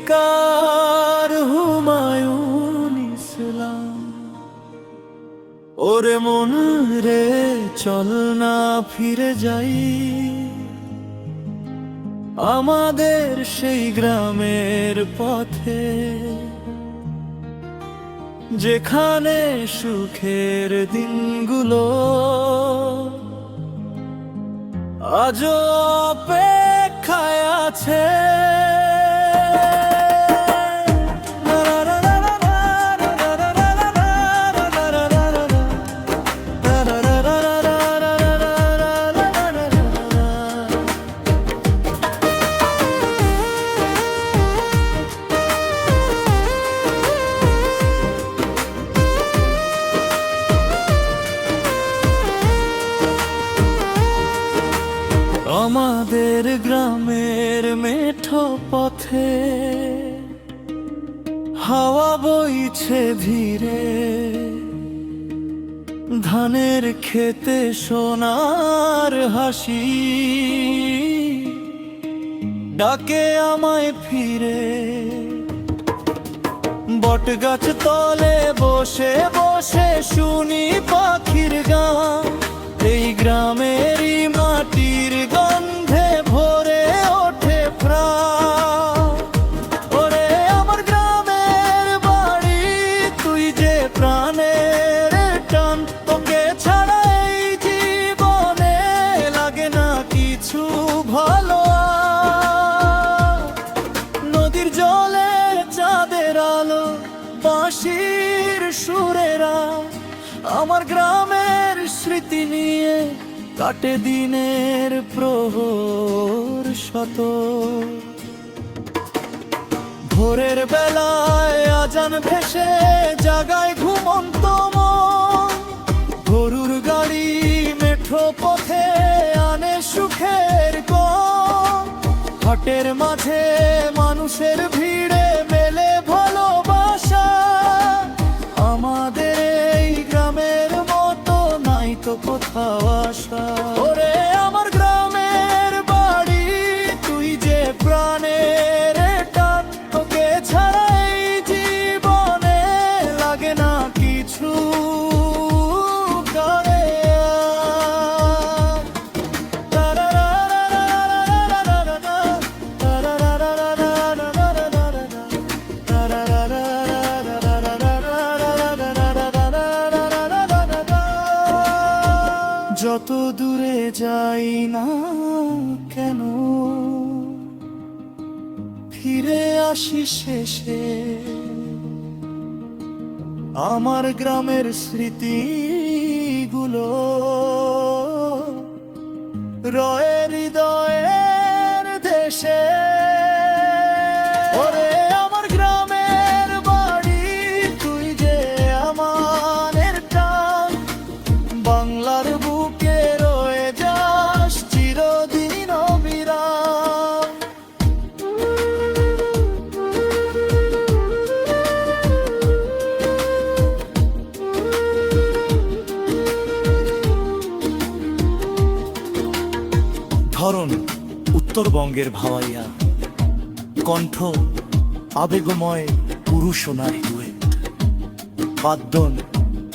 গীতিকার হুমায়ুন ইসলাম। ওরে মন রে চল না ফিরে যাই আমাদের সেই গ্রামের পথে, যেখানে সুখের দিনগুলো আজও অপেক্ষায় আছে। আমাদের গ্রামের মেঠো পথে হাওয়া বইছে ধীরে, ধানের খেতে সোনার হাসি ডাকে আমায় ফিরে। বটগাছ তলে বসে বসে শুনি পাখির গান, এই গ্রামেরই মাটির গন্ধে ভরে ওঠে প্রাণ। ওরে আমার গ্রামের বাড়ি তুই যে প্রাণের টান, তোকে ছাড়া এই জীবনে লাগে না কিছু ভালো। নদীর জলে চাঁদের আলো বাঁশির সুরেরা আমার গ্রামের স্মৃতি নিয়ে কাটে দিনের প্রহর শত। ভোরের বেলায় আজান ভেসে জাগায় ঘুমন্ত মন, গরুর গাড়ি মেঠো পথে আনে সুখের গম। হাটের মাঝে মানুষের ভিড়ে মেলে ভালোবাসা, আমাদের এই গ্রামের মতো নাই তো কোথাও আশা। ওরে আমার গ্রামের বাড়ি তুই যে প্রাণের টান, তোকে ছাড়া এই জীবনে লাগে না কিছু করে। যত দূরে যাই না কেন ফিরে আসি শেষে, আমার গ্রামের স্মৃতিগুলো রয়ে হৃদয়ের দেশে। ওরে আমার গ্রামের বাড়ি তুই যে আমানের টান, বাংলার বুকে রয়ে যাস চিরদিন অবিরাম। ধরন উত্তরবঙ্গের ভাওয়াইয়া, কণ্ঠ আবেগময় পুরুষ নারী ডুয়েট, বাদ্যন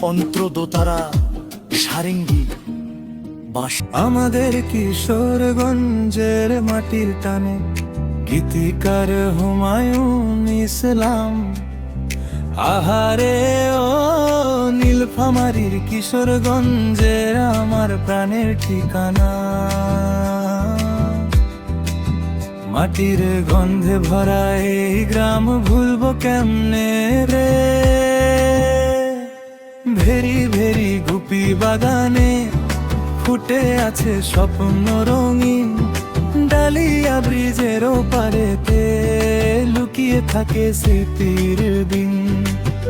অন্ত্রদোতারা সারেঙ্গি বাস। আমাদের কিশোরগঞ্জের মাটির টানে গীতিকার হুমায়ুন ইসলাম। আহারে ও নীলফামারীর কিশোরগঞ্জের আমার প্রাণের ঠিকানা, মাটির গন্ধে ভরা এই গ্রাম ভুলবো কেমনে রে। ভেরি ভেরি গুপি বাগানে ফুটে আছে স্বপ্ন রঙিন, ডালিয়া ব্রিজের ওপারেতে লুকিয়ে থাকে স্মৃতির দিন।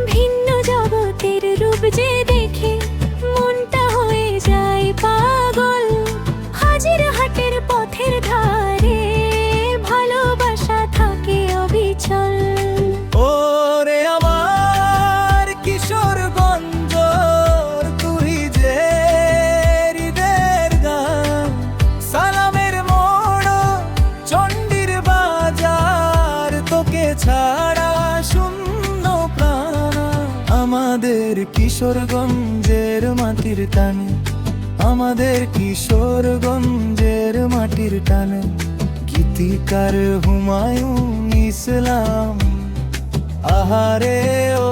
ভিন্ন জগতের রূপ যে দেখে মনটা হয়ে যায় পাগল, হাজির হাটের পথের ধারে ভালোবাসা থাকে অবিচল। ওরে আমার কিশোরগঞ্জ তুই যে হৃদয়ের গান, সালামের মোড় চণ্ডীর বাজার তোকে ছাড়া কিশোরগঞ্জের মাটির টানে, আমাদের কিশোরগঞ্জের মাটির টানে। গীতিকার হুমায়ুন ইসলাম, আহারে ও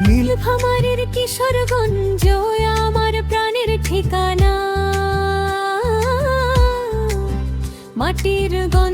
নীলফামারীর কিশোরগঞ্জ আমার প্রাণের ঠিকানা, মাটির গন্ধ